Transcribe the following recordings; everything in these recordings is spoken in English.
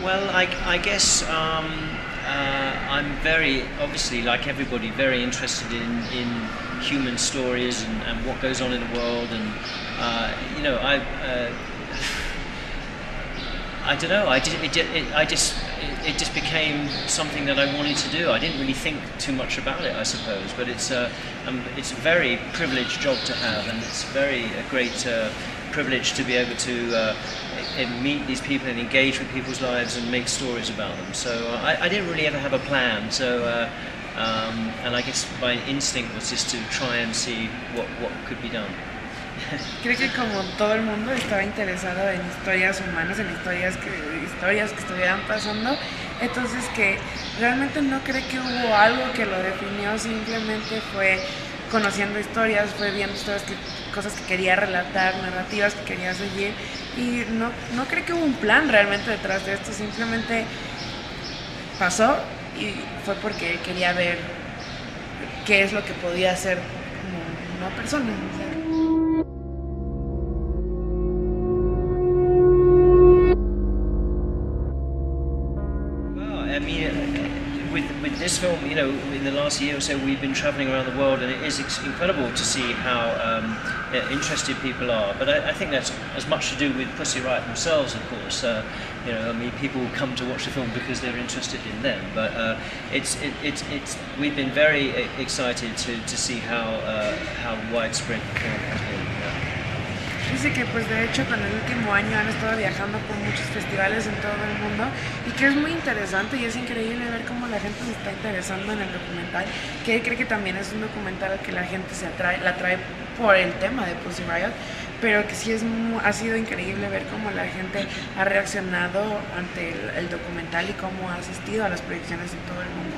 Well, I guess I'm very, obviously, like everybody, very interested in human stories and what goes on in the world, and you know, I don't know. It just became something that I wanted to do. I didn't really think too much about it, I suppose. But it's a very privileged job to have, and it's a great privilege to be able to meet these people and engage with people's lives and make stories about them. So I didn't really ever have a plan. So and I guess my instinct was just to try and see what could be done. Creo que como todo el mundo estaba interesado en historias humanas, en historias que estuvieran pasando, entonces que realmente no cree que hubo algo que lo definió, simplemente fue conociendo historias, fue viendo historias, cosas que quería relatar, narrativas que quería seguir, y no creo que hubo un plan realmente detrás de esto, simplemente pasó y fue porque quería ver qué es lo que podía hacer como una persona, o sea. With this film, you know, in the last year or so, we've been travelling around the world, and it is incredible to see how interested people are. But I think that's as much to do with Pussy Riot themselves, of course. You know, I mean, people come to watch the film because they're interested in them. But we've been very excited to see how widespread the film has been. Dice que pues de hecho con el último año han estado viajando por muchos festivales en todo el mundo y que es muy interesante y es increíble ver cómo la gente se está interesando en el documental, que él cree que también es un documental al que la gente la atrae por el tema de Pussy Riot, pero que sí ha sido increíble ver cómo la gente ha reaccionado ante el documental y cómo ha asistido a las proyecciones en todo el mundo.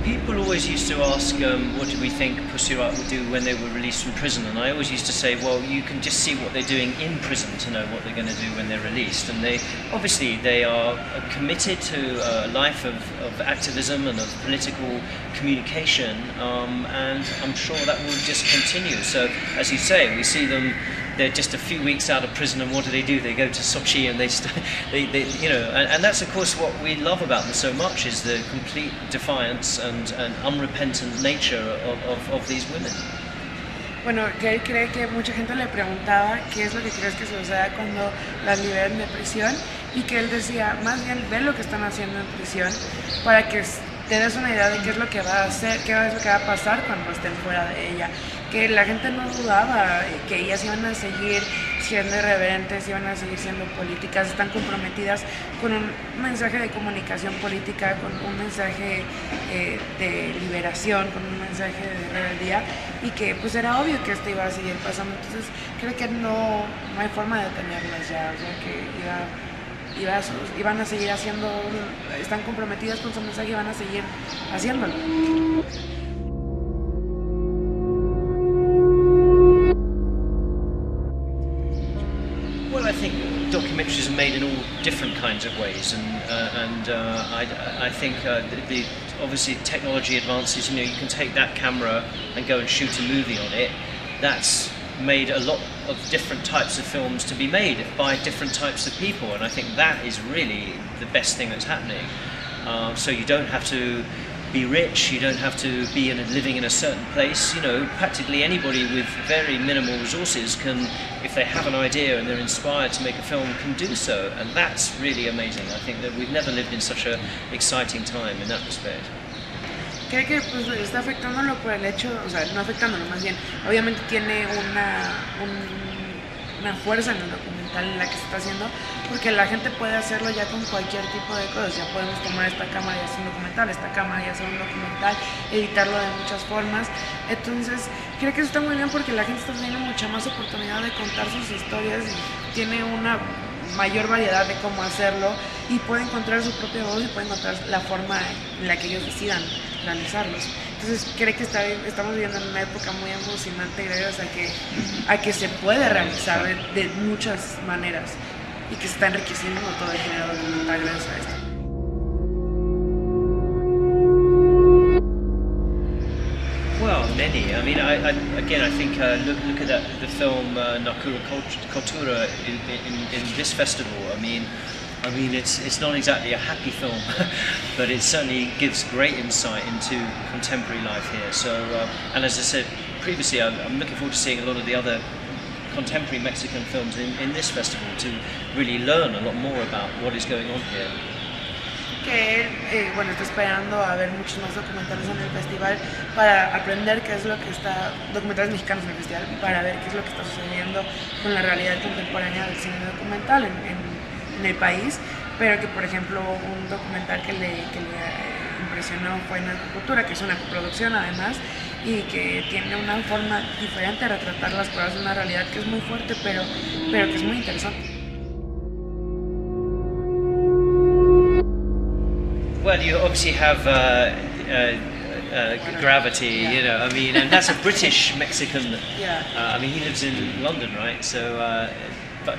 People always used to ask, what did we think Pussy Riot would do when they were released from prison? And I always used to say, well, you can just see what they're doing in prison to know what they're going to do when they're released. And they are committed to a life of activism and of political communication, and I'm sure that will just continue. So, as you say, we see them. They're just a few weeks out of prison, and what do? They go to Sochi, and they you know, and that's of course what we love about them so much, is the complete defiance and unrepentant nature of these women. Bueno, que él cree que mucha gente le preguntaba qué es lo que crees que suceda cuando las liberen de prisión, y que él decía, más bien ve lo que están haciendo en prisión para que te des una idea de qué es lo que va a hacer, qué es lo que va a pasar cuando estén fuera de ella. Que la gente no dudaba, que ellas iban a seguir siendo irreverentes, iban a seguir siendo políticas, están comprometidas con un mensaje de comunicación política, con un mensaje de liberación, con un mensaje de rebeldía, y que pues era obvio que esto iba a seguir pasando. Entonces creo que no hay forma de detenerlas ya, o sea que iban a seguir haciendo, están comprometidas con su mensaje y van a seguir haciéndolo. I think documentaries are made in all different kinds of ways, and I think obviously technology advances. You know, you can take that camera and go and shoot a movie on it. That's made a lot of different types of films to be made by different types of people, and I think that is really the best thing that's happening. So you don't have to be rich, you don't have to be living in a certain place. You know, practically anybody with very minimal resources can, if they have an idea and they're inspired to make a film, can do so, and that's really amazing. I think that we've never lived in such an exciting time in that respect. Creo que pues está afectándolo por el hecho, o sea, no afectándolo, más bien, obviamente tiene una fuerza en el documental en la que se está haciendo, porque la gente puede hacerlo ya con cualquier tipo de cosas. Ya podemos tomar esta cámara y hacer un documental, esta cámara y hacer un documental, editarlo de muchas formas. Entonces creo que eso está muy bien porque la gente está teniendo mucha más oportunidad de contar sus historias y tiene una mayor variedad de cómo hacerlo, y puede encontrar su propia voz y puede encontrar la forma en la que ellos decidan realizarlos. Entonces creo que estamos viviendo en una época muy emocionante gracias a que se puede realizar de muchas maneras, y que se está enriqueciendo todo el género documental gracias a esto. Well, many. I mean, again, I think look at the film Cultura in this festival. I mean, it's not exactly a happy film, but it certainly gives great insight into contemporary life here. So, and as I said previously, I'm looking forward to seeing a lot of the other contemporary Mexican films in this festival to really learn a lot more about what is going on here. Que él, bueno, está esperando a ver muchos más documentales en el festival para aprender qué es lo que está, documentales mexicanos en el festival, para ver qué es lo que está sucediendo con la realidad contemporánea del cine documental en el país, pero que por ejemplo un documental que le impresionó fue Cultura, que es una coproducción además, y que tiene una forma diferente de retratar las cosas de una realidad que es muy fuerte, pero que es muy interesante. Well, you obviously have Gravity, yeah. you know, I mean, and that's a British Mexican. Yeah. I mean, he lives in London, right? So, but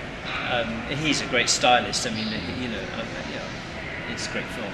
he's a great stylist. I mean, you know, yeah, it's a great film.